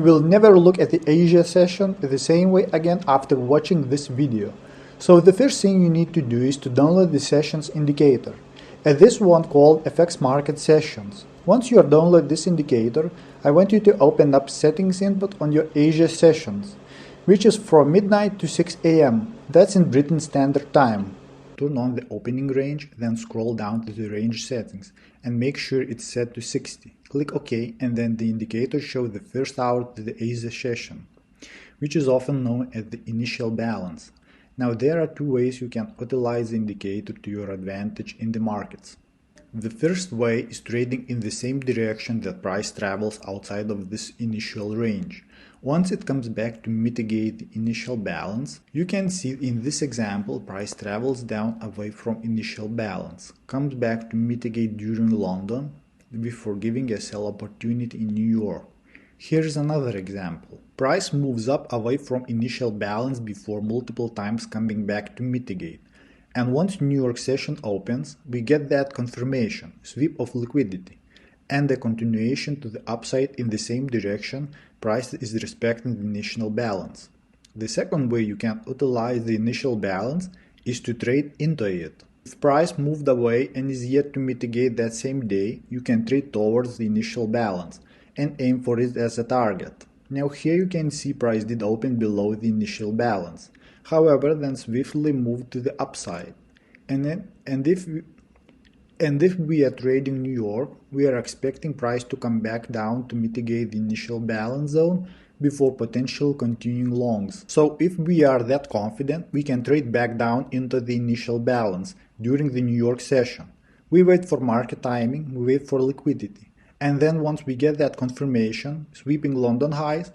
We will never look at the Asia session the same way again after watching this video. So the first thing you need to do is to download the sessions indicator. This one called FX Market Sessions. Once you are download this indicator, I want you to open up settings input on your Asia sessions, which is from midnight to 6 AM. That's in Britain Standard Time. Turn on the opening range, then scroll down to the range settings and make sure it's set to 60. Click OK, and then the indicator shows the first hour to the Asia session, which is often known as the initial balance. Now there are two ways you can utilize the indicator to your advantage in the markets. The first way is trading in the same direction that price travels outside of this initial range. Once it comes back to mitigate the initial balance, you can see in this example price travels down away from initial balance, comes back to mitigate during London before giving a sell opportunity in New York. Here's another example. Price moves up away from initial balance before multiple times coming back to mitigate. And once New York session opens, we get that confirmation, sweep of liquidity, and a continuation to the upside in the same direction price is respecting the initial balance. The second way you can utilize the initial balance is to trade into it. If price moved away and is yet to mitigate that same day, you can trade towards the initial balance and aim for it as a target. Now here you can see price did open below the initial balance, however then swiftly moved to the upside. And if we are trading New York, we are expecting price to come back down to mitigate the initial balance zone before potential continuing longs. So if we are that confident, we can trade back down into the initial balance during the New York session. We wait for market timing, we wait for liquidity. And then once we get that confirmation, sweeping London highs,